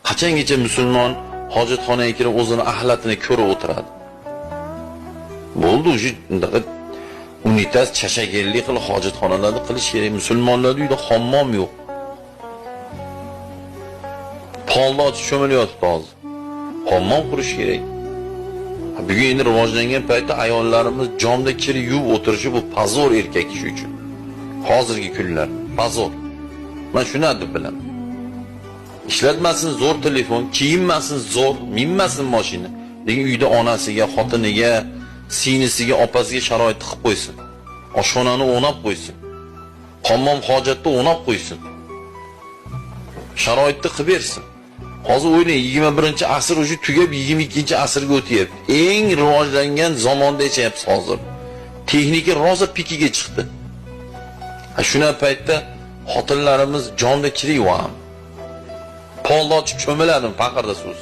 Qachongacha musulmon hojatxonaga kirib o'zini axlatini ko'rib o'tiradi? Bo'ldi, o'sha undaqa unitaz chashagellik qilib hojatxonalarni qilish kerak. Musulmonlar uyida hammom yo'q. Polni ochib cho'milyapti hozir. Hammom qurish kerak. Bugun endi rivojlangan paytda ayollarimiz jomda kir yuvib o'tirishi bu pozor erkak kishi uchun. Hozirgi kunlar pozor. Men shuni deb bilaman. Ishlatmasin zo'r telefon, kiyinmasin zo'r, minmasin mashina. Lekin uyda onasiga, xotiniga, singlisiga, opasiga sharoit qilib qo'ysin. Oshxonani o'nab qo'ysin. Hammom hojatda o'nab qo'ysin. Sharoitni qilib bersin. Hozir o'ylang, 21-asr o'sha tugab 22-asrga o'tyapti. Eng rivojlangan zamonda yashayapmiz hozir. Texnika rosa pikiga chiqdi. Shuna paytda xotinlarimiz jonda kirib ham. Polni ochib cho'miladimi faqirda so'z.